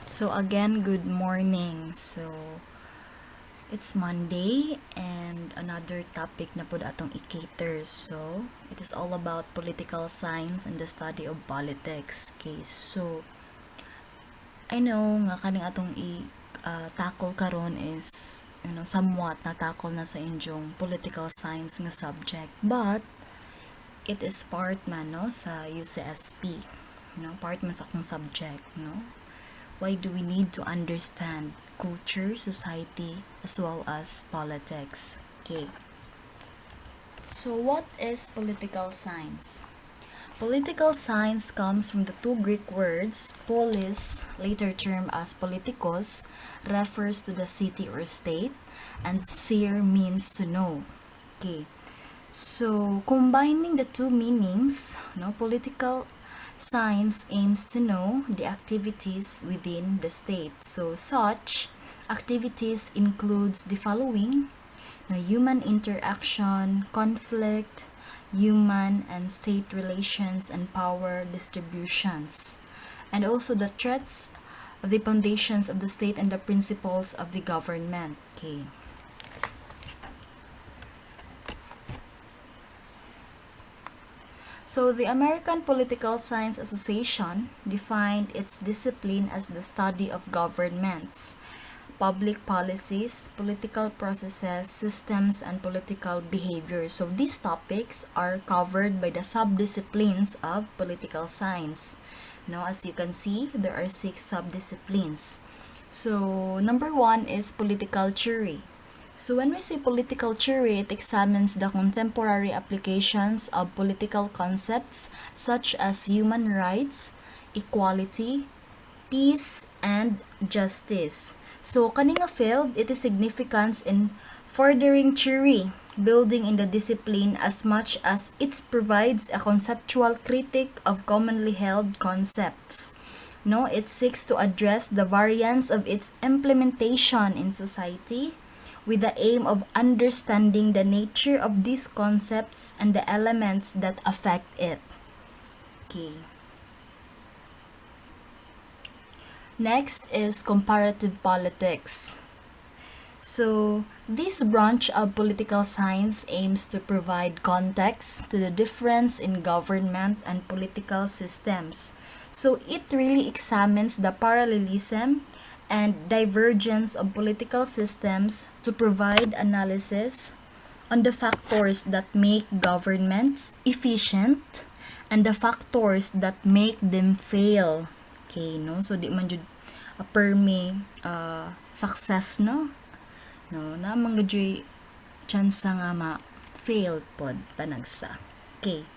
So again, good morning. It's Monday and another topic na pod atong i-cater. So it is all about political science and the study of politics. Okay, so I know nga kaning atong tackle karon is somewhat na-tackle na sa inyong political science nga subject, but it is part man no sa UCSP, part man sa akong subject, no. Why do we need to understand culture, society, as well as politics? Okay. So what is political science? Political science comes from the two Greek words. Polis, later termed as politikos, refers to the city or state, and seer means to know. Okay. So, combining the two meanings, political science aims to know the activities within the state. So, such activities includes the following: human interaction, conflict, human and state relations, and power distributions, and also the threats, the foundations of the state, and the principles of the government. Okay. So, the American Political Science Association defined its discipline as the study of governments, public policies, political processes, systems, and political behavior. So, these topics are covered by the subdisciplines of political science. As you can see, there are 6 subdisciplines. So, number 1 is political theory. So when we say political theory, it examines the contemporary applications of political concepts such as human rights, equality, peace, and justice. So kaning field, it is significant in furthering theory, building in the discipline as much as it provides a conceptual critique of commonly held concepts. It seeks to address the variance of its implementation in society, with the aim of understanding the nature of these concepts and the elements that affect it. Okay. Next is comparative politics. So, this branch of political science aims to provide context to the difference in government and political systems. So, it really examines the parallelism and divergence of political systems to provide analysis on the factors that make governments efficient and the factors that make them fail. Okay, no? So, di man jud permi success, no? Na mga jud chance nga ma-fail pod panagsa. Okay.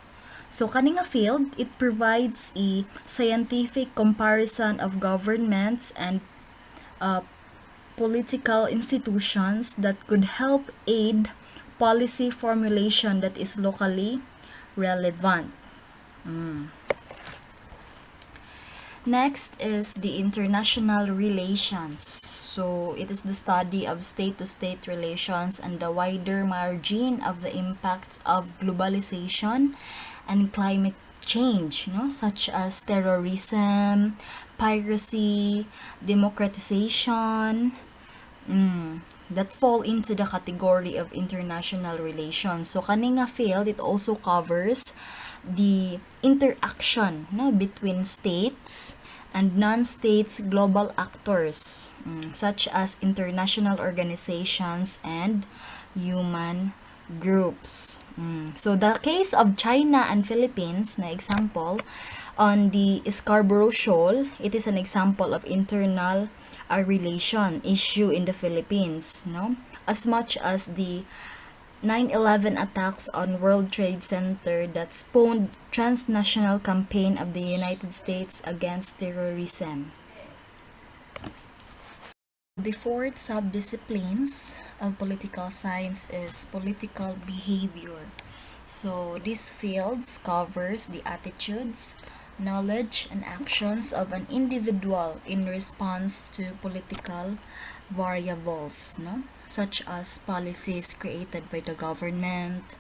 So, kaning field, it provides a scientific comparison of governments and political institutions that could help aid policy formulation that is locally relevant. Next is the international relations. So, it is the study of state-to-state relations and the wider margin of the impacts of globalization and climate change, such as terrorism, piracy, democratization, that fall into the category of international relations. So, kaning field, it also covers the interaction between states and non-states global actors, such as international organizations and human groups. So, the case of China and Philippines, na example, on the Scarborough Shoal, it is an example of internal relation issue in the Philippines, as much as the 9/11 attacks on World Trade Center that spawned transnational campaign of the United States against terrorism. The fourth subdisciplines of political science is political behavior. So, these fields covers the attitudes, knowledge, and actions of an individual in response to political variables, such as policies created by the government,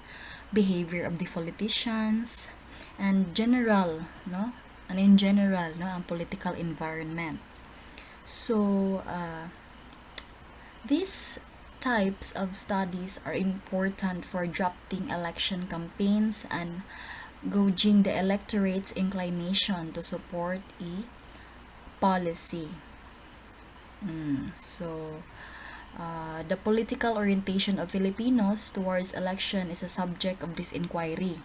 behavior of the politicians, and in general, ang political environment. So, these types of studies are important for drafting election campaigns and gauging the electorate's inclination to support a policy. The political orientation of Filipinos towards election is a subject of this inquiry.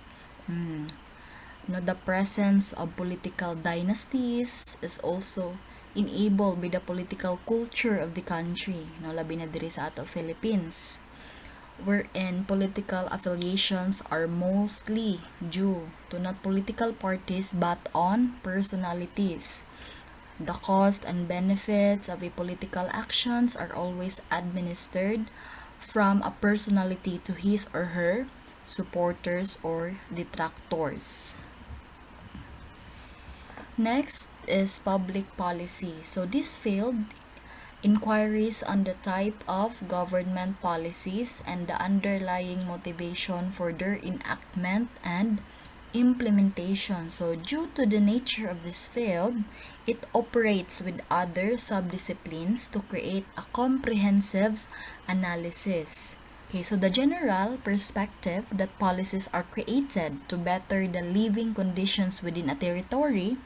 The presence of political dynasties is also enabled by the political culture of the country, labi na diri sa ato Philippines, wherein political affiliations are mostly due to not political parties but on personalities. The cost and benefits of a political actions are always administered from a personality to his or her supporters or detractors. Next is public policy. So this field inquiries on the type of government policies and the underlying motivation for their enactment and implementation. So due to the nature of this field, it operates with other subdisciplines to create a comprehensive analysis. Okay, so the general perspective that policies are created to better the living conditions within a territory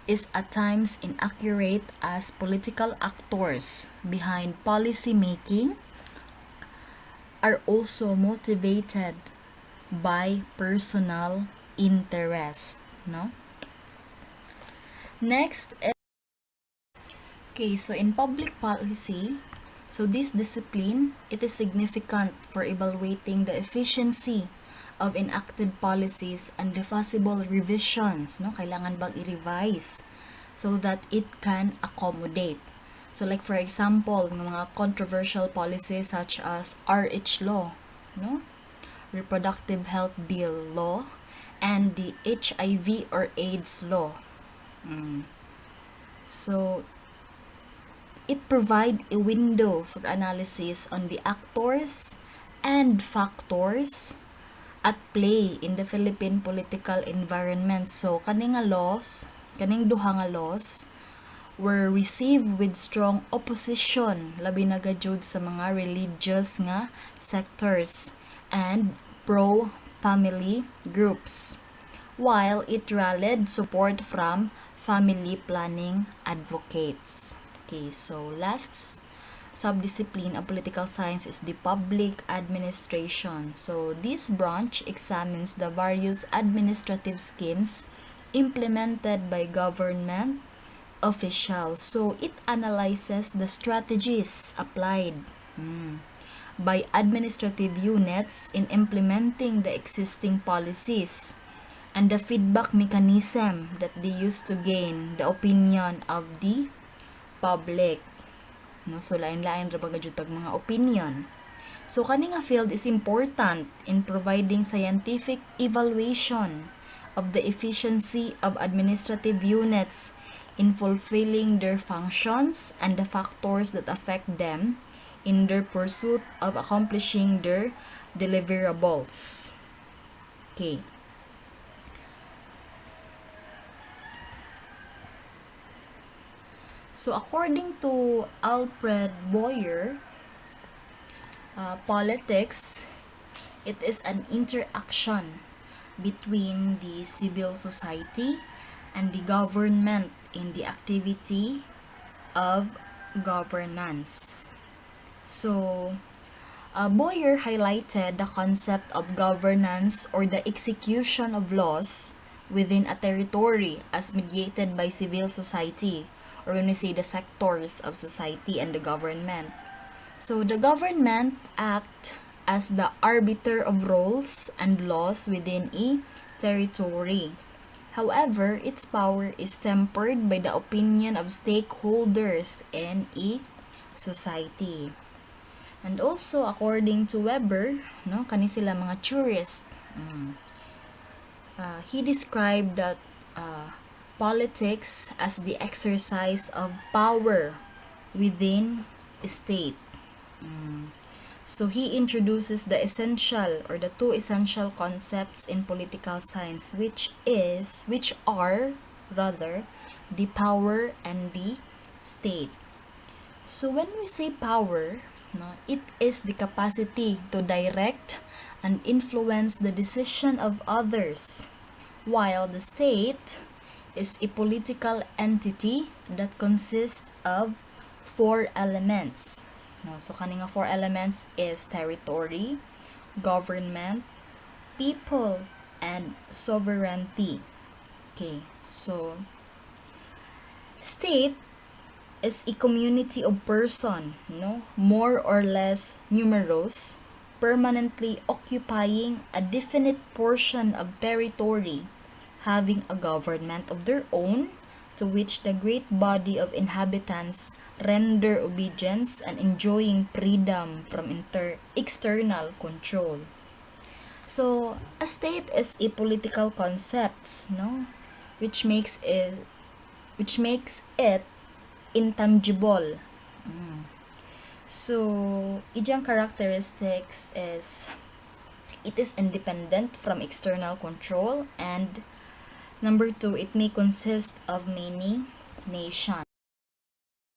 is at times inaccurate, as political actors behind policy making are also motivated by personal interest, no? Next is, okay, so in public policy, so this discipline, it is significant for evaluating the efficiency of enacted policies and the possible revisions, no? Kailangan bang i-revise so that it can accommodate. So like for example, ng mga controversial policies such as RH law, no? Reproductive Health Bill law, and the HIV or AIDS law. So it provide a window for analysis on the actors and factors at play in the Philippine political environment. So kaning duha nga laws were received with strong opposition, labi na gajud sa mga religious nga sectors and pro-family groups, while it rallied support from family planning advocates. Okay, so last subdiscipline of political science is the public administration. So this branch examines the various administrative schemes implemented by government officials. So it analyzes the strategies applied by administrative units in implementing the existing policies and the feedback mechanism that they use to gain the opinion of the public. No, so lain-lain ra bagay jud mga opinion. So kani nga field is important in providing scientific evaluation of the efficiency of administrative units in fulfilling their functions and the factors that affect them in their pursuit of accomplishing their deliverables. Okay. So according to Alfred Boyer, politics, it is an interaction between the civil society and the government in the activity of governance. So, Boyer highlighted the concept of governance or the execution of laws within a territory as mediated by civil society, or when we say the sectors of society and the government. So the government act as the arbiter of rules and laws within a territory. However, its power is tempered by the opinion of stakeholders in a society. And also, according to Weber, no, kani sila mga tourists, he described that politics as the exercise of power within a state. So he introduces the essential or the two essential concepts in political science, which are the power and the state. So when we say power, no, it is the capacity to direct and influence the decision of others, while the state is a political entity that consists of four elements. No, so kaning four elements is territory, government, people, and sovereignty. Okay, so state is a community of person, no, more or less numerous, permanently occupying a definite portion of territory, having a government of their own, to which the great body of inhabitants render obedience and enjoying freedom from external control. So, a state is a political concept, no, which makes it intangible. So, iyang characteristics is it is independent from external control, and number two, it may consist of many nations.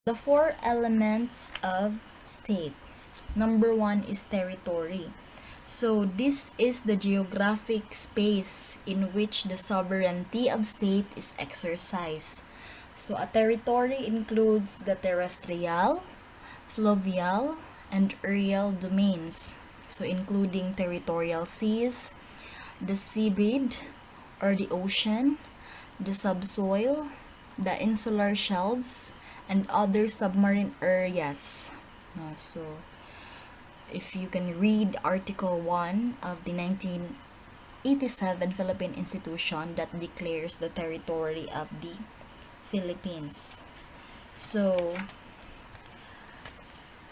The four elements of state. Number one is territory. So this is the geographic space in which the sovereignty of state is exercised. So a territory includes the terrestrial, fluvial, and aerial domains. So including territorial seas, the seabed or the ocean, the subsoil, the insular shelves, and other submarine areas. So if you can read Article 1 of the 1987 Philippine Institution that declares the territory of the Philippines. So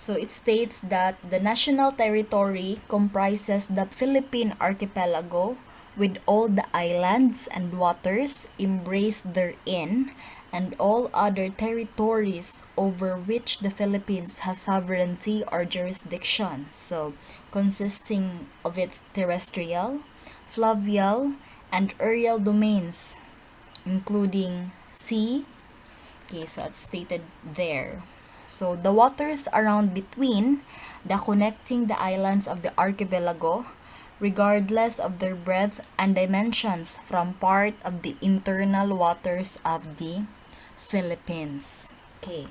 it states that the national territory comprises the Philippine archipelago with all the islands and waters embraced therein, and all other territories over which the Philippines has sovereignty or jurisdiction. So, consisting of its terrestrial, fluvial, and aerial domains, including sea. Okay, so it's stated there. So, the waters around between the connecting the islands of the archipelago, regardless of their breadth and dimensions, from part of the internal waters of the Philippines. Okay.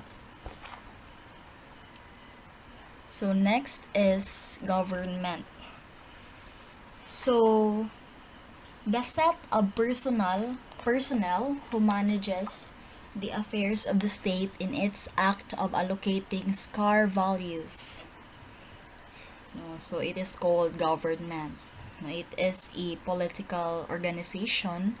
So next is government. So the set of personnel who manages the affairs of the state in its act of allocating scar values. So it is called government. It is a political organization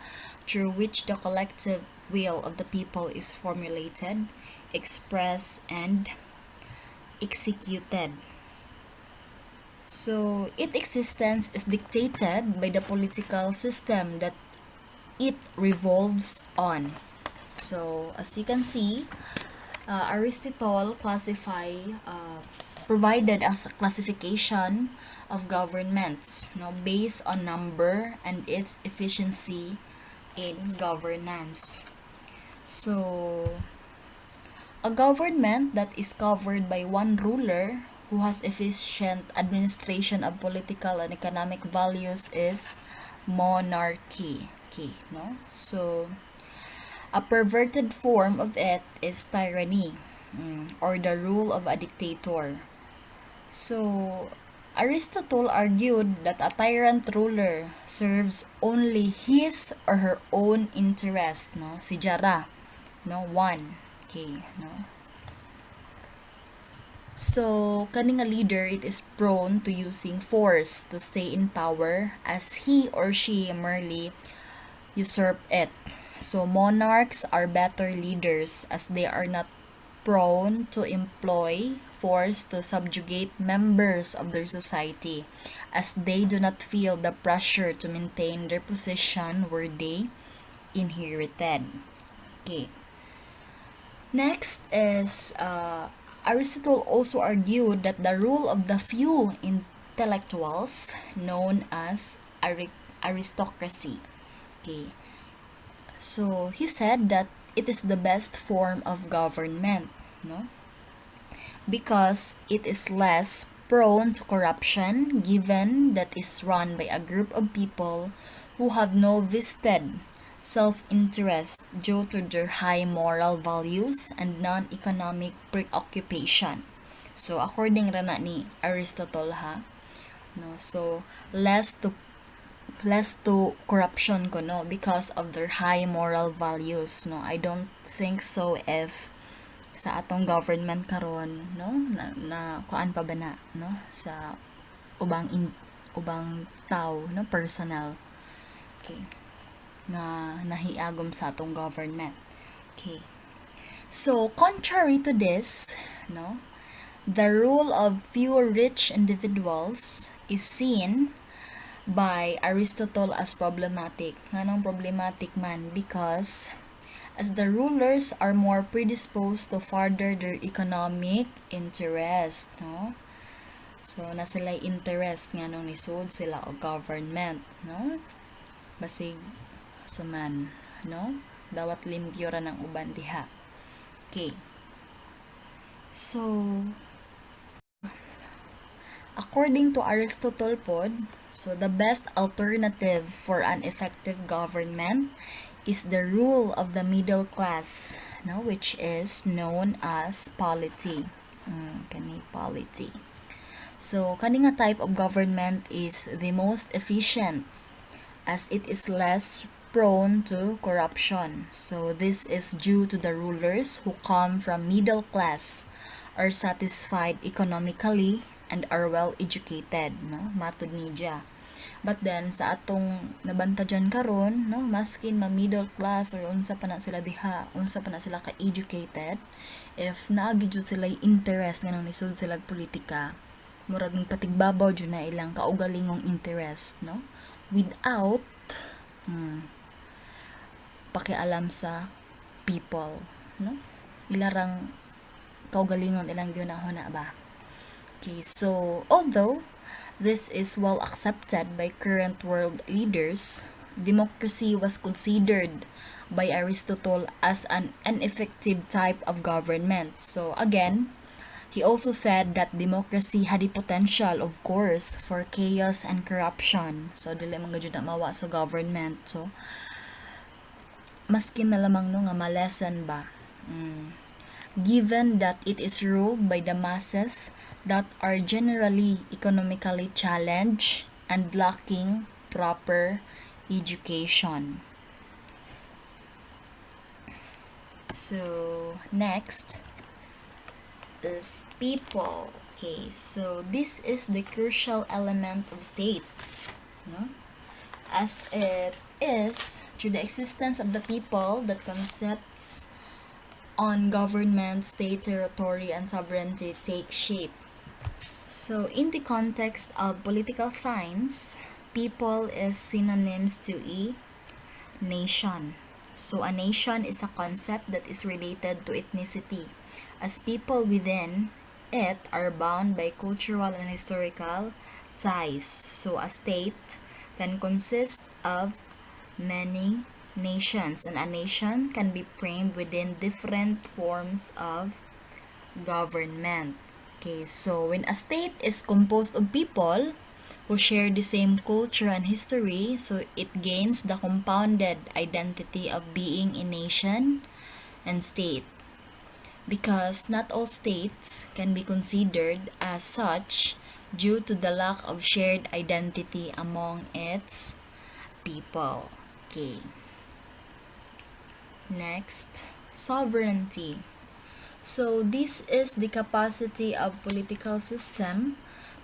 through which the collective will of the people is formulated, expressed, and executed. So its existence is dictated by the political system that it revolves on. So as you can see, Aristotle provided as a classification of governments, based on number and its efficiency in governance. So a government that is covered by one ruler who has efficient administration of political and economic values is monarchy. Okay, no? So a perverted form of it is tyranny, or the rule of a dictator. So Aristotle argued that a tyrant ruler serves only his or her own interest, si Jara, one. Okay, So, kaning a leader, it is prone to using force to stay in power as he or she merely usurp it. So, monarchs are better leaders as they are not prone to employ force to subjugate members of their society, as they do not feel the pressure to maintain their position where they inherited. Okay. Next is Aristotle also argued that the rule of the few intellectuals, known as aristocracy. Okay. So he said that it is the best form of government, because it is less prone to corruption given that is run by a group of people who have no vested self-interest due to their high moral values and non-economic preoccupation. So according ra na ni Aristotle ha, no, so less to corruption ko no because of their high moral values no. I don't think so if sa atong government karon no na kuan pa ba na no sa ubang tao no personal, okay, nga nahiagom sa atong government. Okay, so contrary to this no, the rule of few rich individuals is seen by Aristotle as problematic. Nganong problematic man? Because as the rulers are more predisposed to further their economic interest, no? So, na sila interest nga nung nisod sila o government, no? Basig sa man, no? Dawat limpyo ra ng uban diha. Okay. So, according to Aristotle pod, so the best alternative for an effective government is the rule of the middle class, no, which is known as polity. Kani polity. So, kani nga type of government is the most efficient as it is less prone to corruption. So, this is due to the rulers who come from middle class, are satisfied economically, and are well educated, no? Matud ni Dia. But then sa atong nabantajan karon, no, maskin ma middle class or unsa pa na sila diha, unsa pa na sila ka educated, if naagi jud sila interest nganong nisud sila politika, murag ng patigbabaw jud na ilang kaugalingong interest, no? Without pakialam sa people, no? Ilarang kaugalingon ilang gyunahon na ba? Okay, so although this is well accepted by current world leaders, democracy was considered by Aristotle as an ineffective type of government. So again, he also said that democracy had the potential, of course, for chaos and corruption. So dili man gyud na mawa sa government. So maskin na lamang no nga malesen ba. Given that it is ruled by the masses that are generally economically challenged and lacking proper education. So, next is people. Okay, so this is the crucial element of state, no? As it is through the existence of the people that concepts on government, state territory, and sovereignty take shape. So, in the context of political science, people is synonyms to a nation. So, a nation is a concept that is related to ethnicity, as people within it are bound by cultural and historical ties. So, a state can consist of many nations, and a nation can be framed within different forms of government. Okay, so when a state is composed of people who share the same culture and history, so it gains the compounded identity of being a nation and state. Because not all states can be considered as such due to the lack of shared identity among its people. Okay. Next, sovereignty. So this is the capacity of political system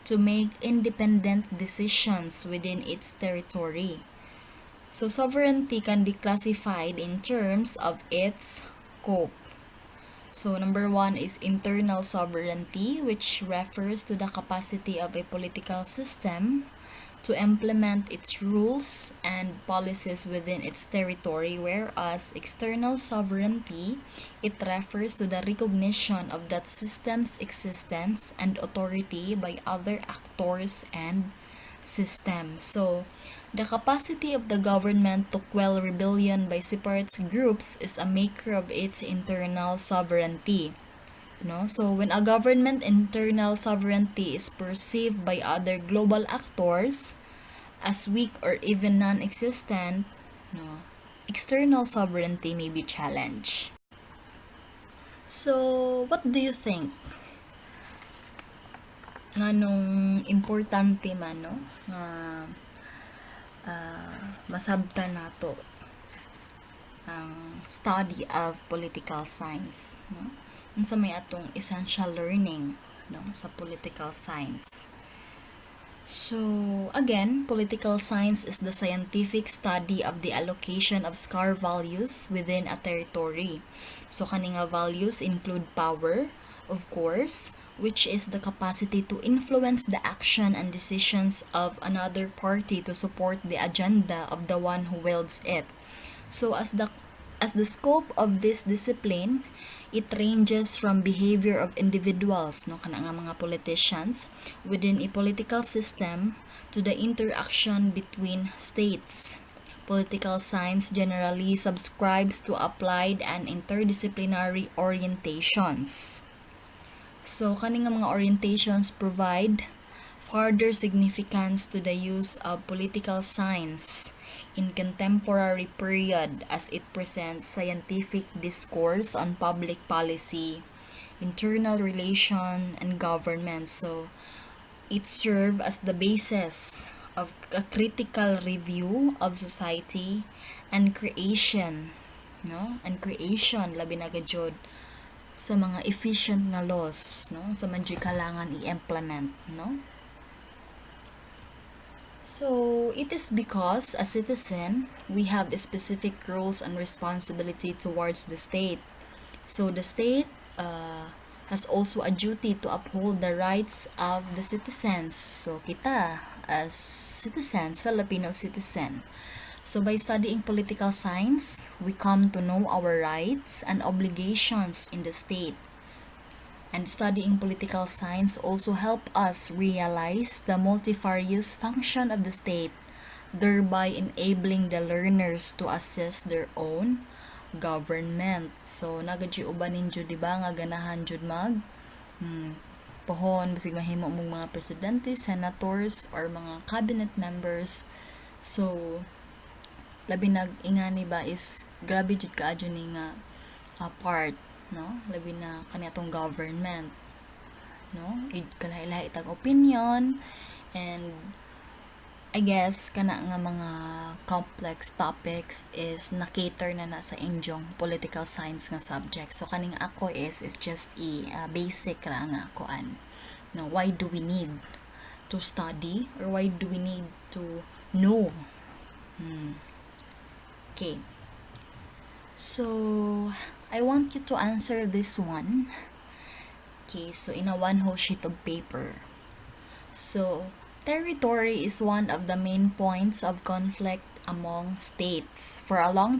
to make independent decisions within its territory. So sovereignty can be classified in terms of its scope. So number 1 is internal sovereignty, which refers to the capacity of a political system to implement its rules and policies within its territory, whereas external sovereignty, it refers to the recognition of that system's existence and authority by other actors and systems. So, the capacity of the government to quell rebellion by separate groups is a maker of its internal sovereignty. No? So when a government internal sovereignty is perceived by other global actors as weak or even non-existent, no, external sovereignty may be challenged. So, what do you think? Nganong importante man, no? Nga masabtan nato ang study of political science, no? Unsa may atong essential learning, no, sa political science. So, again, political science is the scientific study of the allocation of scar values within a territory. So, kaning nga values include power, of course, which is the capacity to influence the action and decisions of another party to support the agenda of the one who wields it. So, as the scope of this discipline, it ranges from behavior of individuals, no, kana nga mga politicians within a political system to the interaction between states. Political science generally subscribes to applied and interdisciplinary orientations. So kani nga mga orientations provide further significance to the use of political science in contemporary period as it presents scientific discourse on public policy, internal relation, and government. So, it serves as the basis of a critical review of society and creation, no? And creation, labi na gajud sa mga efficient nga laws, no? Sa man jud kailangan i-implement, no? So, it is because, as citizen, we have specific roles and responsibility towards the state. So, the state has also a duty to uphold the rights of the citizens. So, kita, as citizens, Filipino citizen. So, by studying political science, we come to know our rights and obligations in the state. And studying political science also help us realize the multifarious function of the state, thereby enabling the learners to assess their own government. So, nagadji ubanin jud diba nga ganahan jud mag pohon basig mahimo mong mga presidente, senators or mga cabinet members. So, labi nag-ingani ba is grabe jud kaadyo ni nga part, no, labi na kaniyatong government, no, kalahi-lahi itang opinion, and I guess kana nga mga complex topics is na-cater na sa inyong political science nga subject. So kaning ako is just basic ra nga kuan, no, why do we need to study or why do we need to know? Okay, so I want you to answer this one. Okay, so in a one whole sheet of paper. So, territory is one of the main points of conflict among states. For a long